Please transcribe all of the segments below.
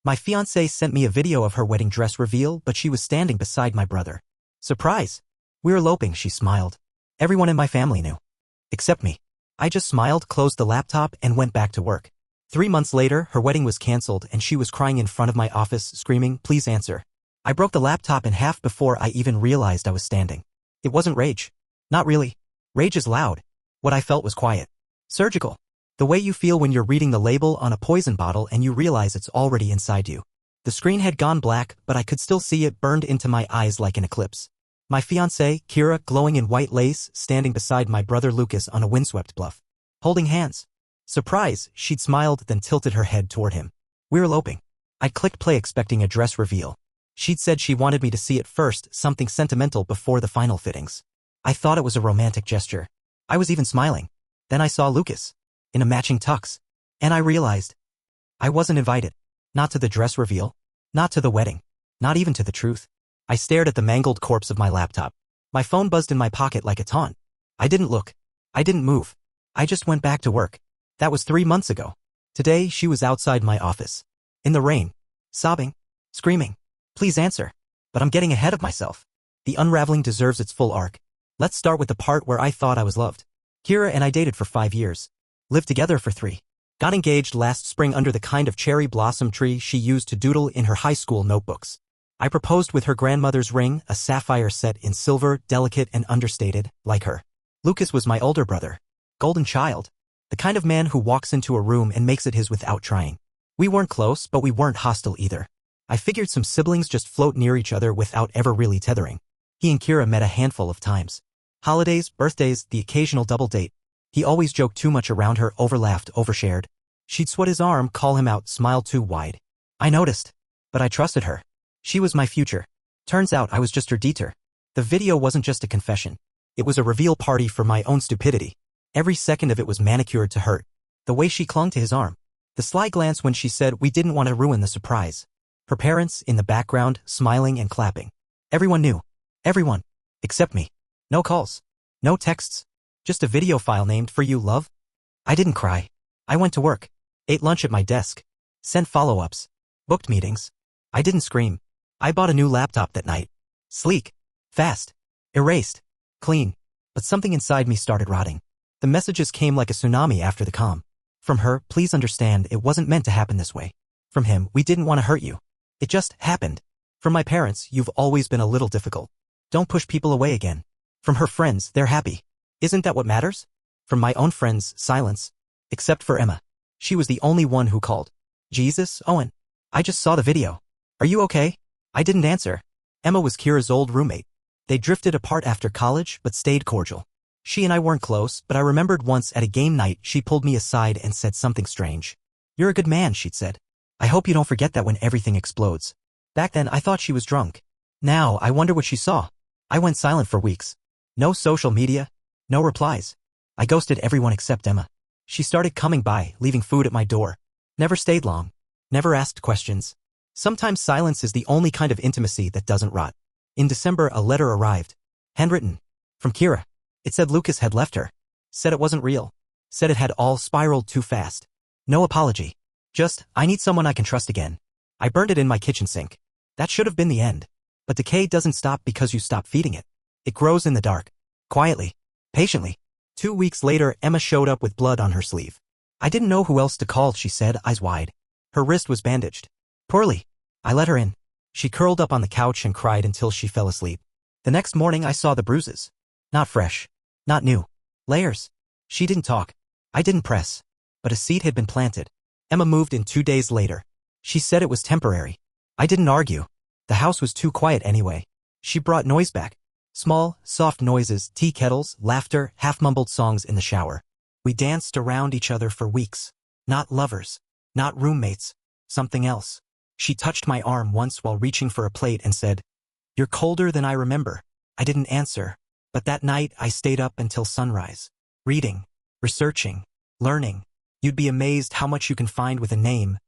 My fiancée sent me a video of her wedding dress reveal, but she was standing beside my brother. Surprise! We're eloping, she smiled. Everyone in my family knew. Except me. I just smiled, closed the laptop, and went back to work. 3 months later, her wedding was canceled and she was crying in front of my office, screaming, "Please answer." I broke the laptop in half before I even realized I was standing. It wasn't rage. Not really. Rage is loud. What I felt was quiet. Surgical. The way you feel when you're reading the label on a poison bottle and you realize it's already inside you. The screen had gone black, but I could still see it burned into my eyes like an eclipse. My fiancée, Kira, glowing in white lace, standing beside my brother Lucas on a windswept bluff. Holding hands. Surprise, she'd smiled, then tilted her head toward him. We're eloping. I clicked play expecting a dress reveal. She'd said she wanted me to see it first, something sentimental before the final fittings. I thought it was a romantic gesture. I was even smiling. Then I saw Lucas. In a matching tux. And I realized. I wasn't invited. Not to the dress reveal. Not to the wedding. Not even to the truth. I stared at the mangled corpse of my laptop. My phone buzzed in my pocket like a taunt. I didn't look. I didn't move. I just went back to work. That was 3 months ago. Today, she was outside my office. In the rain. Sobbing. Screaming. Please answer. But I'm getting ahead of myself. The unraveling deserves its full arc. Let's start with the part where I thought I was loved. Kira and I dated for 5 years. Lived together for 3. Got engaged last spring under the kind of cherry blossom tree she used to doodle in her high school notebooks. I proposed with her grandmother's ring, a sapphire set in silver, delicate and understated, like her. Lucas was my older brother. Golden child. The kind of man who walks into a room and makes it his without trying. We weren't close, but we weren't hostile either. I figured some siblings just float near each other without ever really tethering. He and Kira met a handful of times. Holidays, birthdays, the occasional double date. He always joked too much around her, overlaughed, overshared. She'd sweat his arm, call him out, smile too wide. I noticed. But I trusted her. She was my future. Turns out I was just her detour. The video wasn't just a confession. It was a reveal party for my own stupidity. Every second of it was manicured to hurt. The way she clung to his arm. The sly glance when she said we didn't want to ruin the surprise. Her parents, in the background, smiling and clapping. Everyone knew. Everyone. Except me. No calls. No texts. Just a video file named "For You, Love." I didn't cry. I went to work. Ate lunch at my desk. Sent follow-ups. Booked meetings. I didn't scream. I bought a new laptop that night. Sleek. Fast. Erased. Clean. But something inside me started rotting. The messages came like a tsunami after the calm. From her, "Please understand, it wasn't meant to happen this way." From him, "We didn't want to hurt you. It just happened." From my parents, "You've always been a little difficult. Don't push people away again." From her friends, "They're happy. Isn't that what matters?" From my own friends, silence. Except for Emma. She was the only one who called. "Jesus, Owen. I just saw the video. Are you okay?" I didn't answer. Emma was Kira's old roommate. They drifted apart after college, but stayed cordial. She and I weren't close, but I remembered once at a game night she pulled me aside and said something strange. "You're a good man," she'd said. "I hope you don't forget that when everything explodes." Back then I thought she was drunk. Now I wonder what she saw. I went silent for weeks. No social media. No replies. I ghosted everyone except Emma. She started coming by, leaving food at my door. Never stayed long. Never asked questions. Sometimes silence is the only kind of intimacy that doesn't rot. In December, a letter arrived. Handwritten. From Kira. It said Lucas had left her. Said it wasn't real. Said it had all spiraled too fast. No apology. Just, "I need someone I can trust again." I burned it in my kitchen sink. That should have been the end. But decay doesn't stop because you stop feeding it. It grows in the dark. Quietly. Patiently. 2 weeks later, Emma showed up with blood on her sleeve. I didn't know who else to call, she said, eyes wide. Her wrist was bandaged. Poorly. I let her in. She curled up on the couch and cried until she fell asleep. The next morning I saw the bruises. Not fresh. Not new. Layers. She didn't talk. I didn't press. But a seed had been planted. Emma moved in 2 days later. She said it was temporary. I didn't argue. The house was too quiet anyway. She brought noise back. Small, soft noises, tea kettles, laughter, half-mumbled songs in the shower. We danced around each other for weeks. Not lovers. Not roommates. Something else. She touched my arm once while reaching for a plate and said, "You're colder than I remember." I didn't answer. But that night I stayed up until sunrise. Reading. Researching. Learning. You'd be amazed how much you can find with a name,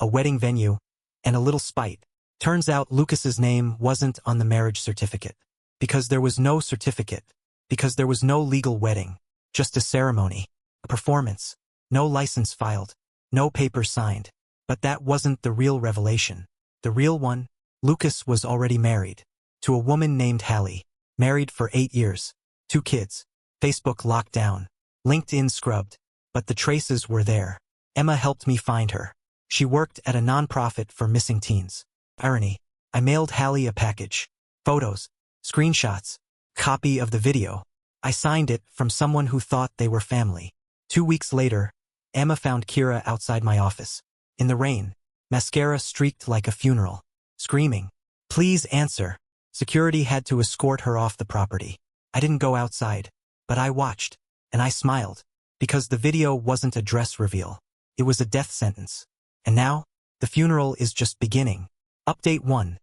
a wedding venue, and a little spite. Turns out Lucas's name wasn't on the marriage certificate. Because there was no certificate. Because there was no legal wedding. Just a ceremony. A performance. No license filed. No papers signed. But that wasn't the real revelation. The real one, Lucas was already married. To a woman named Hallie. Married for 8 years. 2 kids. Facebook locked down. LinkedIn scrubbed. But the traces were there. Emma helped me find her. She worked at a nonprofit for missing teens. Irony. I mailed Hallie a package. Photos. Screenshots. Copy of the video. I signed it from someone who thought they were family. 2 weeks later, Emma found Kira outside my office. In the rain. Mascara streaked like a funeral. Screaming. Please answer. Security had to escort her off the property. I didn't go outside. But I watched. And I smiled. Because the video wasn't a dress reveal. It was a death sentence. And now, the funeral is just beginning. Update 1.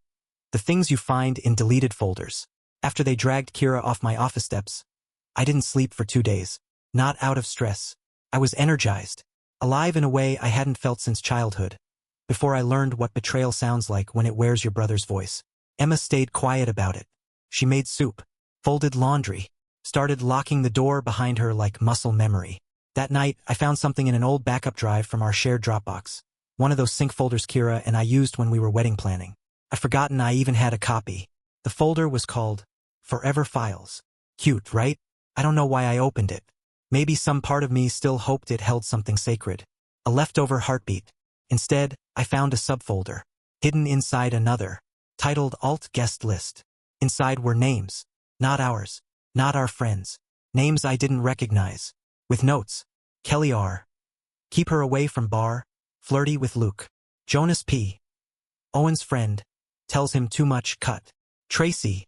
The things you find in deleted folders. After they dragged Kira off my office steps, I didn't sleep for 2 days. Not out of stress. I was energized. Alive in a way I hadn't felt since childhood. Before I learned what betrayal sounds like when it wears your brother's voice. Emma stayed quiet about it. She made soup, folded laundry, started locking the door behind her like muscle memory. That night, I found something in an old backup drive from our shared Dropbox. One of those sync folders Kira and I used when we were wedding planning. I'd forgotten I even had a copy. The folder was called Forever Files. Cute, right? I don't know why I opened it. Maybe some part of me still hoped it held something sacred. A leftover heartbeat. Instead, I found a subfolder. Hidden inside another. Titled Alt Guest List. Inside were names. Not ours. Not our friends. Names I didn't recognize. With notes. Kelly R. Keep her away from bar. Flirty with Luke. Jonas P. Owen's friend. Tells him too much, cut. Tracy.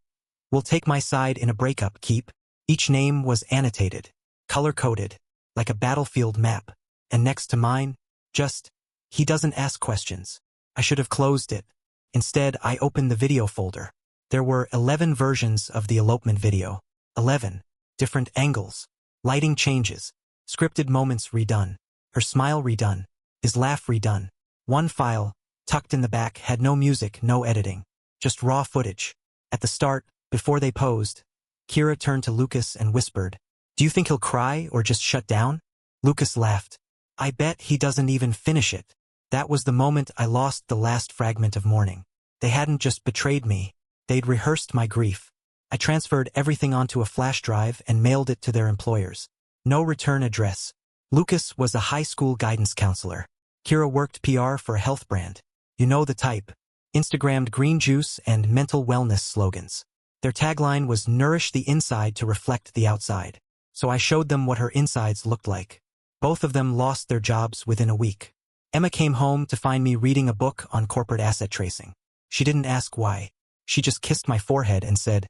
Will take my side in a breakup, keep. Each name was annotated. Color-coded. Like a battlefield map. And next to mine, just, he doesn't ask questions. I should have closed it. Instead, I opened the video folder. There were 11 versions of the elopement video. 11. Different angles. Lighting changes. Scripted moments redone. Her smile redone. His laugh redone. One file, tucked in the back, had no music, no editing. Just raw footage. At the start, before they posed, Kira turned to Lucas and whispered, "Do you think he'll cry or just shut down?" Lucas laughed. "I bet he doesn't even finish it." That was the moment I lost the last fragment of mourning. They hadn't just betrayed me. They'd rehearsed my grief. I transferred everything onto a flash drive and mailed it to their employers. No return address. Lucas was a high school guidance counselor. Kira worked PR for a health brand. You know the type. Instagrammed green juice and mental wellness slogans. Their tagline was "Nourish the inside to reflect the outside." So I showed them what her insides looked like. Both of them lost their jobs within a week. Emma came home to find me reading a book on corporate asset tracing. She didn't ask why. She just kissed my forehead and said,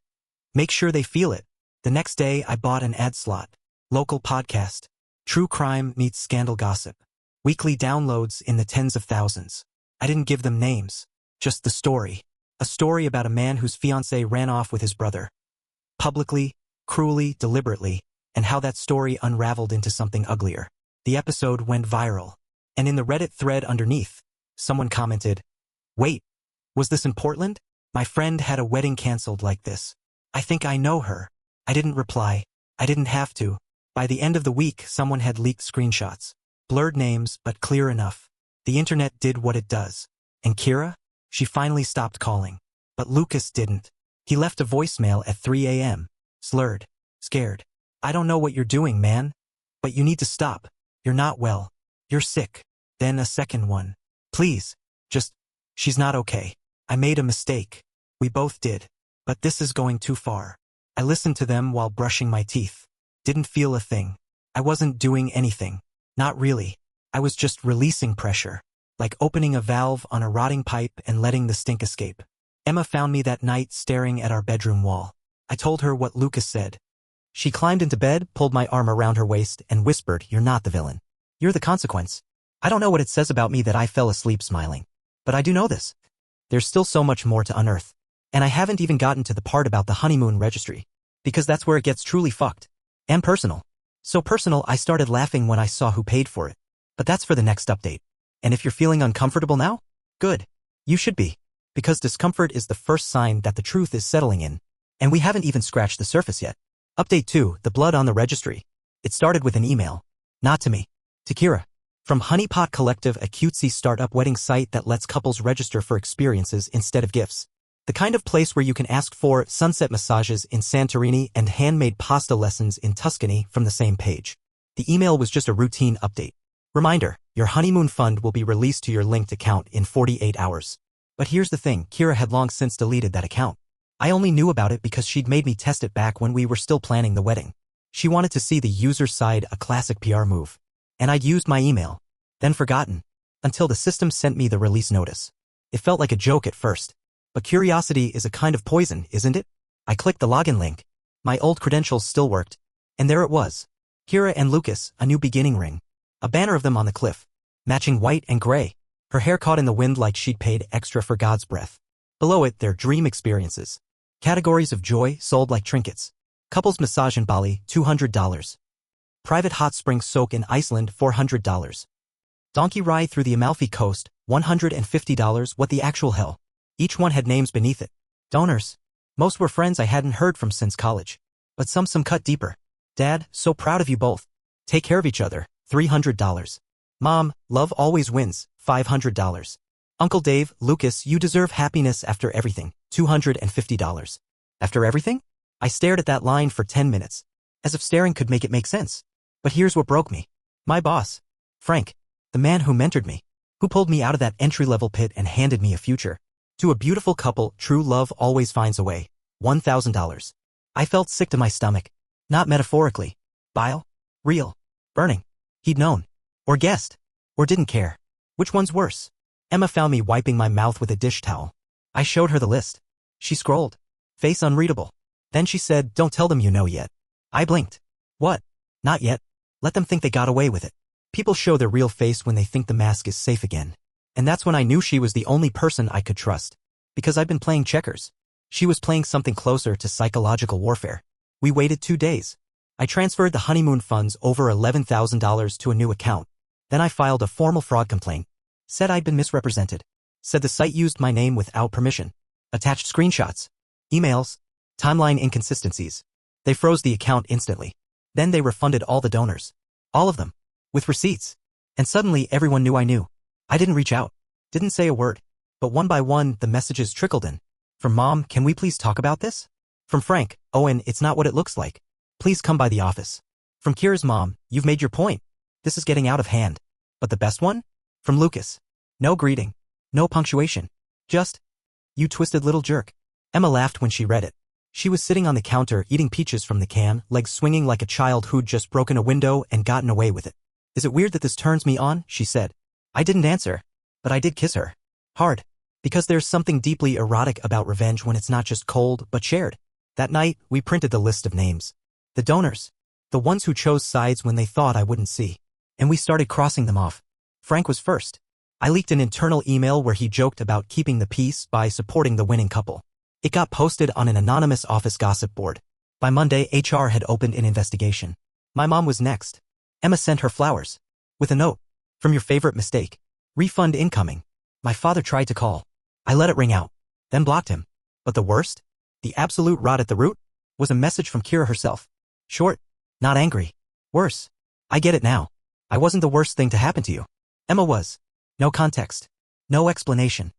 "Make sure they feel it." The next day, I bought an ad slot. Local podcast. True crime meets scandal gossip. Weekly downloads in the tens of thousands. I didn't give them names. Just the story. A story about a man whose fiancée ran off with his brother. Publicly, cruelly, deliberately, and how that story unraveled into something uglier. The episode went viral. And in the Reddit thread underneath, someone commented, "Wait, was this in Portland? My friend had a wedding canceled like this. I think I know her." I didn't reply. I didn't have to. By the end of the week, someone had leaked screenshots. Blurred names, but clear enough. The internet did what it does. And Kira? She finally stopped calling. But Lucas didn't. He left a voicemail at 3 a.m. Slurred. Scared. "I don't know what you're doing, man. But you need to stop. You're not well. You're sick." Then a second one. "Please. Just, she's not okay. I made a mistake. We both did. But this is going too far." I listened to them while brushing my teeth. Didn't feel a thing. I wasn't doing anything. Not really. I was just releasing pressure. Like opening a valve on a rotting pipe and letting the stink escape. Emma found me that night staring at our bedroom wall. I told her what Lucas said. She climbed into bed, pulled my arm around her waist, and whispered, "You're not the villain. You're the consequence." I don't know what it says about me that I fell asleep smiling. But I do know this. There's still so much more to unearth. And I haven't even gotten to the part about the honeymoon registry. Because that's where it gets truly fucked. And personal. So personal I started laughing when I saw who paid for it. But that's for the next update. And if you're feeling uncomfortable now, good. You should be. Because discomfort is the first sign that the truth is settling in. And we haven't even scratched the surface yet. Update 2, the blood on the registry. It started with an email. Not to me. To Kira. From Honeypot Collective, a cutesy startup wedding site that lets couples register for experiences instead of gifts. The kind of place where you can ask for sunset massages in Santorini and handmade pasta lessons in Tuscany from the same page. The email was just a routine update. Reminder, your honeymoon fund will be released to your linked account in 48 hours. But here's the thing, Kira had long since deleted that account. I only knew about it because she'd made me test it back when we were still planning the wedding. She wanted to see the user side, a classic PR move. And I'd used my email, then forgotten, until the system sent me the release notice. It felt like a joke at first. But curiosity is a kind of poison, isn't it? I clicked the login link. My old credentials still worked. And there it was. Kira and Lucas, a new beginning ring. A banner of them on the cliff, matching white and gray. Her hair caught in the wind like she'd paid extra for God's breath. Below it, their dream experiences. Categories of joy sold like trinkets. Couples massage in Bali, $200. Private hot spring soak in Iceland, $400. Donkey ride through the Amalfi Coast, $150. What the actual hell? Each one had names beneath it. Donors. Most were friends I hadn't heard from since college. But some cut deeper. Dad, so proud of you both. Take care of each other, $300. Mom, love always wins, $500. Uncle Dave, Lucas, you deserve happiness after everything, $250. After everything? I stared at that line for 10 minutes, as if staring could make it make sense. But here's what broke me. My boss, Frank, the man who mentored me, who pulled me out of that entry-level pit and handed me a future. To a beautiful couple, true love always finds a way, $1,000. I felt sick to my stomach. Not metaphorically. Bile? Real. Burning. He'd known. Or guessed. Or didn't care. Which one's worse? Emma found me wiping my mouth with a dish towel. I showed her the list. She scrolled. Face unreadable. Then she said, don't tell them you know yet. I blinked. What? Not yet. Let them think they got away with it. People show their real face when they think the mask is safe again. And that's when I knew she was the only person I could trust. Because I'd been playing checkers. She was playing something closer to psychological warfare. We waited 2 days. I transferred the honeymoon funds over $11,000 to a new account. Then I filed a formal fraud complaint. Said I'd been misrepresented. Said the site used my name without permission. Attached screenshots. Emails. Timeline inconsistencies. They froze the account instantly. Then they refunded all the donors. All of them. With receipts. And suddenly everyone knew I knew. I didn't reach out. Didn't say a word. But one by one, the messages trickled in. From Mom, can we please talk about this? From Frank, Owen, it's not what it looks like. Please come by the office. From Kira's mom, you've made your point. This is getting out of hand. But the best one? From Lucas. No greeting. No punctuation. Just, you twisted little jerk. Emma laughed when she read it. She was sitting on the counter eating peaches from the can, legs swinging like a child who'd just broken a window and gotten away with it. Is it weird that this turns me on? She said. I didn't answer, but I did kiss her. Hard. Because there's something deeply erotic about revenge when it's not just cold, but shared. That night, we printed the list of names. The donors. The ones who chose sides when they thought I wouldn't see. And we started crossing them off. Frank was first. I leaked an internal email where he joked about keeping the peace by supporting the winning couple. It got posted on an anonymous office gossip board. By Monday, HR had opened an investigation. My mom was next. Emma sent her flowers. With a note. From your favorite mistake. Refund incoming. My father tried to call. I let it ring out. Then blocked him. But the worst? The absolute rot at the root? Was a message from Kira herself. Short. Not angry. Worse. I get it now. I wasn't the worst thing to happen to you. Emma was. No context. No explanation.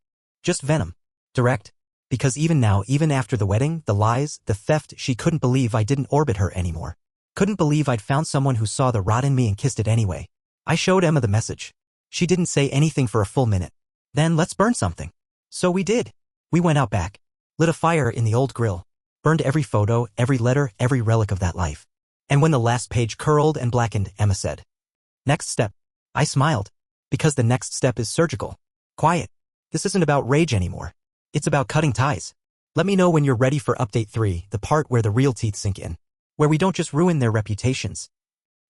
Just venom. Direct. Because even now, even after the wedding, the lies, the theft, she couldn't believe I didn't orbit her anymore. Couldn't believe I'd found someone who saw the rot in me and kissed it anyway. I showed Emma the message. She didn't say anything for a full minute. Then let's burn something. So we did. We went out back. Lit a fire in the old grill. Burned every photo, every letter, every relic of that life. And when the last page curled and blackened, Emma said, next step. I smiled. Because the next step is surgical. Quiet. This isn't about rage anymore. It's about cutting ties. Let me know when you're ready for update 3, the part where the real teeth sink in. Where we don't just ruin their reputations,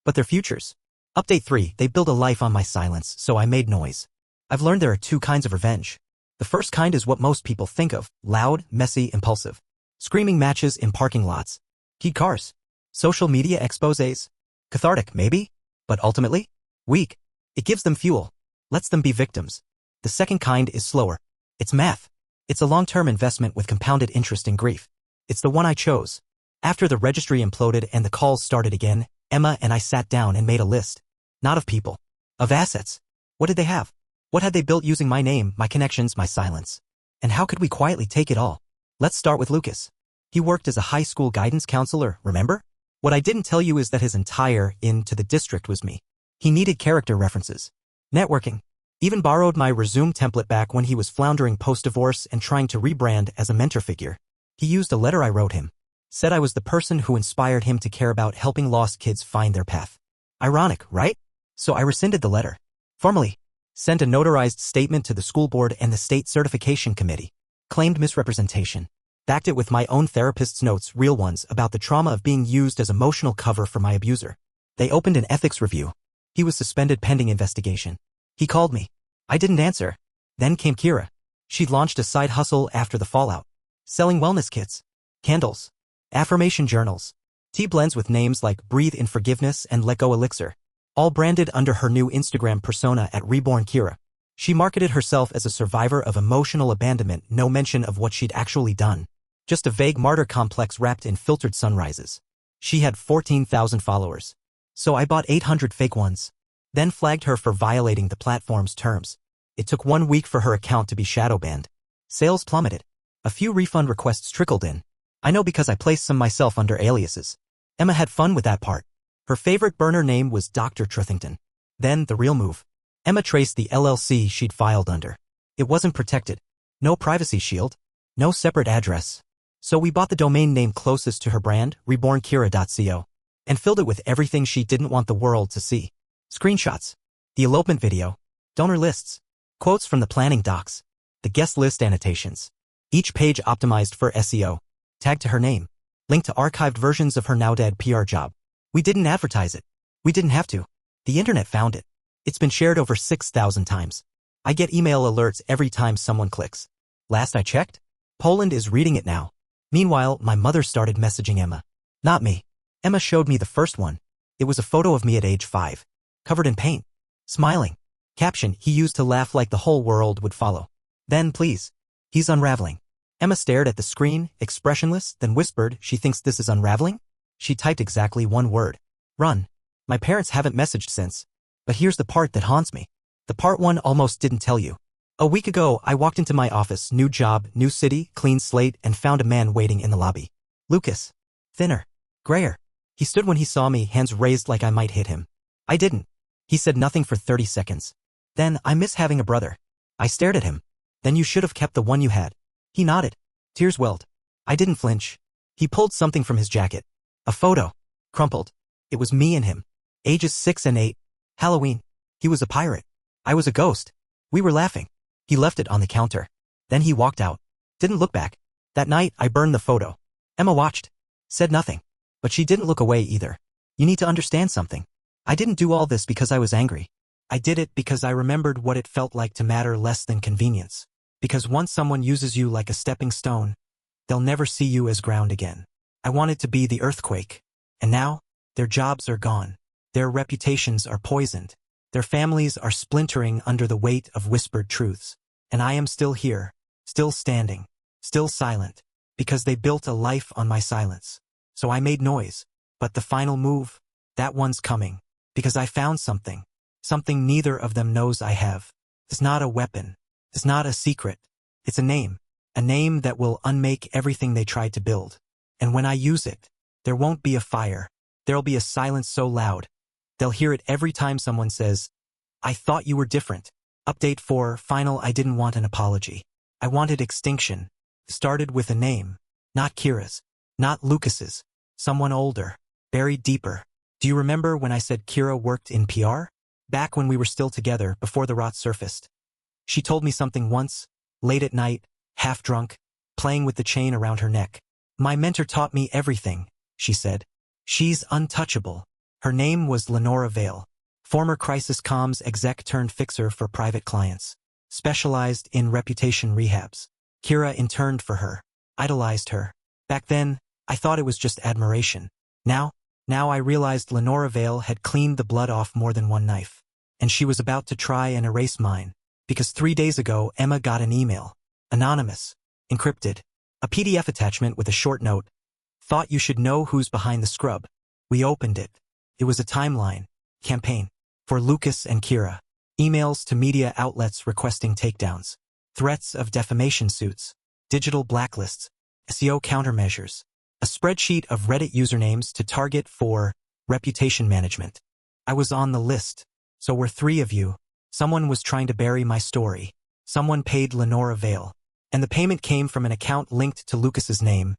but their futures. Update 3, they build a life on my silence, so I made noise. I've learned there are 2 kinds of revenge. The first kind is what most people think of, loud, messy, impulsive. Screaming matches in parking lots. Heat cars. Social media exposés. Cathartic, maybe? But ultimately? Weak. It gives them fuel. Lets them be victims. The second kind is slower. It's math. It's a long-term investment with compounded interest and grief. It's the one I chose. After the registry imploded and the calls started again, Emma and I sat down and made a list. Not of people. Of assets. What did they have? What had they built using my name, my connections, my silence? And how could we quietly take it all? Let's start with Lucas. He worked as a high school guidance counselor, remember? What I didn't tell you is that his entire into the district was me. He needed character references. Networking. Even borrowed my resume template back when he was floundering post-divorce and trying to rebrand as a mentor figure. He used a letter I wrote him. Said I was the person who inspired him to care about helping lost kids find their path. Ironic, right? So I rescinded the letter. Formally. Sent a notarized statement to the school board and the state certification committee. Claimed misrepresentation. Backed it with my own therapist's notes, real ones, about the trauma of being used as emotional cover for my abuser. They opened an ethics review. He was suspended pending investigation. He called me. I didn't answer. Then came Kira. She'd launched a side hustle after the fallout. Selling wellness kits. Candles. Affirmation journals. Tea blends with names like Breathe in Forgiveness and Let Go Elixir. All branded under her new Instagram persona at Reborn Kira. She marketed herself as a survivor of emotional abandonment, no mention of what she'd actually done. Just a vague martyr complex wrapped in filtered sunrises. She had 14,000 followers. So I bought 800 fake ones. Then flagged her for violating the platform's terms. It took 1 week for her account to be shadow banned. Sales plummeted. A few refund requests trickled in. I know because I placed some myself under aliases. Emma had fun with that part. Her favorite burner name was Dr. Truthington. Then, the real move. Emma traced the LLC she'd filed under. It wasn't protected. No privacy shield. No separate address. So we bought the domain name closest to her brand, rebornkira.co, and filled it with everything she didn't want the world to see. Screenshots. The elopement video. Donor lists. Quotes from the planning docs. The guest list annotations. Each page optimized for SEO. Tagged to her name. Linked to archived versions of her now-dead PR job. We didn't advertise it. We didn't have to. The internet found it. It's been shared over 6,000 times. I get email alerts every time someone clicks. Last I checked, Poland is reading it now. Meanwhile, my mother started messaging Emma. Not me. Emma showed me the first one. It was a photo of me at age 5. Covered in paint. Smiling. Caption, he used to laugh like the whole world would follow. Then, please. He's unraveling. Emma stared at the screen, expressionless, then whispered, she thinks this is unraveling? She typed exactly one word. Run. My parents haven't messaged since. But here's the part that haunts me. The part one almost didn't tell you. A week ago, I walked into my office, new job, new city, clean slate, and found a man waiting in the lobby. Lucas. Thinner. Grayer. He stood when he saw me, hands raised like I might hit him. I didn't. He said nothing for 30 seconds. Then, I miss having a brother. I stared at him. Then you should have kept the one you had. He nodded. Tears welled. I didn't flinch. He pulled something from his jacket. A photo. Crumpled. It was me and him. Ages 6 and 8. Halloween. He was a pirate. I was a ghost. We were laughing. He left it on the counter. Then he walked out. Didn't look back. That night, I burned the photo. Emma watched. Said nothing. But she didn't look away either. You need to understand something. I didn't do all this because I was angry. I did it because I remembered what it felt like to matter less than convenience. Because once someone uses you like a stepping stone, they'll never see you as ground again. I wanted to be the earthquake. And now, their jobs are gone. Their reputations are poisoned. Their families are splintering under the weight of whispered truths. And I am still here, still standing, still silent, because they built a life on my silence. So I made noise. But the final move, that one's coming. Because I found something. Something neither of them knows I have. It's not a weapon. It's not a secret. It's a name. A name that will unmake everything they tried to build. And when I use it, there won't be a fire. There'll be a silence so loud. They'll hear it every time someone says, I thought you were different. Update 4, final, I didn't want an apology. I wanted extinction. Started with a name. Not Kira's. Not Lucas's. Someone older. Buried deeper. Do you remember when I said Kira worked in PR? Back when we were still together, before the rot surfaced. She told me something once, late at night, half drunk, playing with the chain around her neck. My mentor taught me everything, she said. She's untouchable. Her name was Lenora Vale, former crisis comms exec turned fixer for private clients. Specialized in reputation rehabs. Kira interned for her. Idolized her. Back then, I thought it was just admiration. Now I realized Lenora Vale had cleaned the blood off more than one knife. And she was about to try and erase mine. Because 3 days ago, Emma got an email. Anonymous. Encrypted. A PDF attachment with a short note. Thought you should know who's behind the scrub. We opened it. It was a timeline. Campaign. For Lucas and Kira. Emails to media outlets requesting takedowns. Threats of defamation suits. Digital blacklists. SEO countermeasures. A spreadsheet of Reddit usernames to target for reputation management. I was on the list. So were 3 of you. Someone was trying to bury my story. Someone paid Lenora Vale. And the payment came from an account linked to Lucas's name.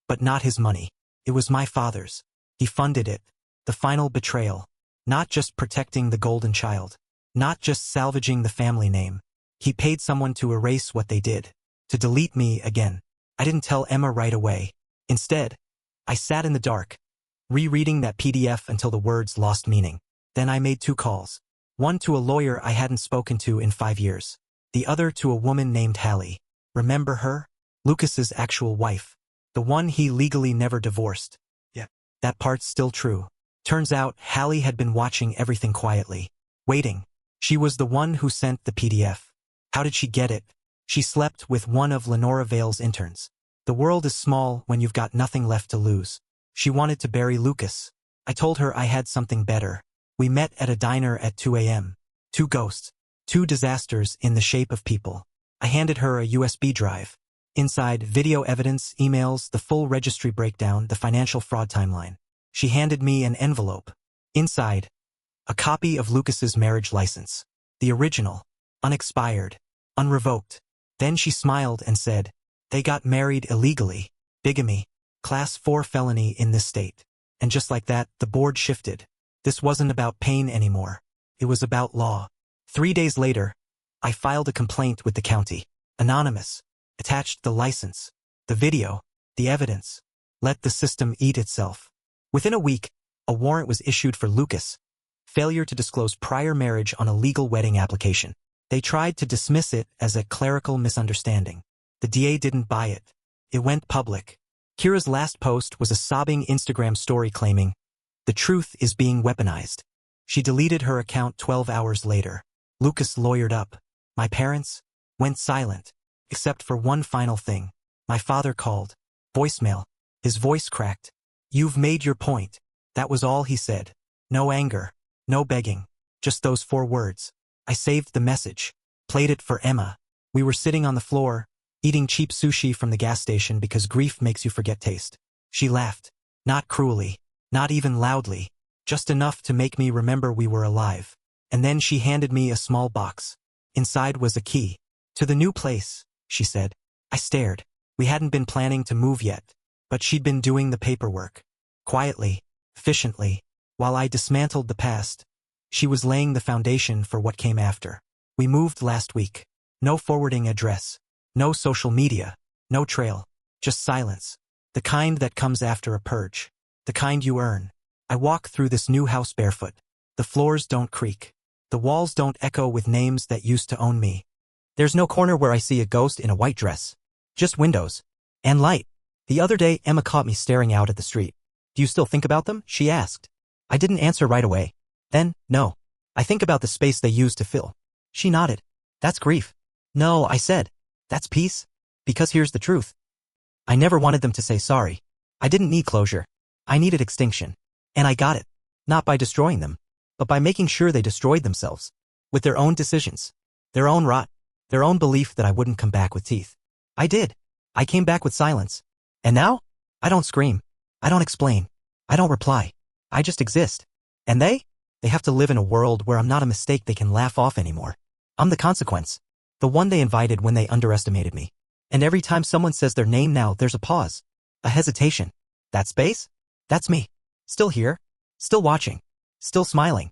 But not his money. It was my father's. He funded it. The final betrayal. Not just protecting the golden child. Not just salvaging the family name. He paid someone to erase what they did. To delete me again. I didn't tell Emma right away. Instead, I sat in the dark, rereading that PDF until the words lost meaning. Then I made 2 calls. One to a lawyer I hadn't spoken to in 5 years. The other to a woman named Hallie. Remember her? Lucas's actual wife. The one he legally never divorced. Yeah. That part's still true. Turns out, Hallie had been watching everything quietly. Waiting. She was the one who sent the PDF. How did she get it? She slept with one of Lenora Vale's interns. The world is small when you've got nothing left to lose. She wanted to bury Lucas. I told her I had something better. We met at a diner at 2 a.m. 2 ghosts. 2 disasters in the shape of people. I handed her a USB drive. Inside, video evidence, emails, the full registry breakdown, the financial fraud timeline. She handed me an envelope. Inside, a copy of Lucas's marriage license. The original. Unexpired. Unrevoked. Then she smiled and said, "They got married illegally. Bigamy. Class 4 felony in this state." And just like that, the board shifted. This wasn't about pain anymore. It was about law. 3 days later, I filed a complaint with the county. Anonymous. Attached the license. The video. The evidence. Let the system eat itself. Within a week, a warrant was issued for Lucas. Failure to disclose prior marriage on a legal wedding application. They tried to dismiss it as a clerical misunderstanding. The DA didn't buy it. It went public. Kira's last post was a sobbing Instagram story claiming, "The truth is being weaponized." She deleted her account 12 hours later. Lucas lawyered up. My parents went silent, except for one final thing. My father called. Voicemail. His voice cracked. "You've made your point." That was all he said. No anger. No begging. Just those 4 words. I saved the message. Played it for Emma. We were sitting on the floor, eating cheap sushi from the gas station because grief makes you forget taste. She laughed. Not cruelly. Not even loudly. Just enough to make me remember we were alive. And then she handed me a small box. Inside was a key. "To the new place," she said. I stared. We hadn't been planning to move yet, but she'd been doing the paperwork. Quietly, efficiently, while I dismantled the past. She was laying the foundation for what came after. We moved last week. No forwarding address. No social media. No trail. Just silence. The kind that comes after a purge. The kind you earn. I walk through this new house barefoot. The floors don't creak. The walls don't echo with names that used to own me. There's no corner where I see a ghost in a white dress. Just windows. And light. The other day, Emma caught me staring out at the street. "Do you still think about them?" she asked. I didn't answer right away. Then, "No. I think about the space they used to fill." She nodded. "That's grief." "No," I said. "That's peace. Because here's the truth. I never wanted them to say sorry. I didn't need closure. I needed extinction. And I got it. Not by destroying them, but by making sure they destroyed themselves. With their own decisions. Their own rot. Their own belief that I wouldn't come back with teeth. I did. I came back with silence. And now? I don't scream. I don't explain. I don't reply. I just exist. And they have to live in a world where I'm not a mistake they can laugh off anymore. I'm the consequence. The one they invited when they underestimated me. And every time someone says their name now, there's a pause. A hesitation. That space? That's me. Still here. Still watching. Still smiling.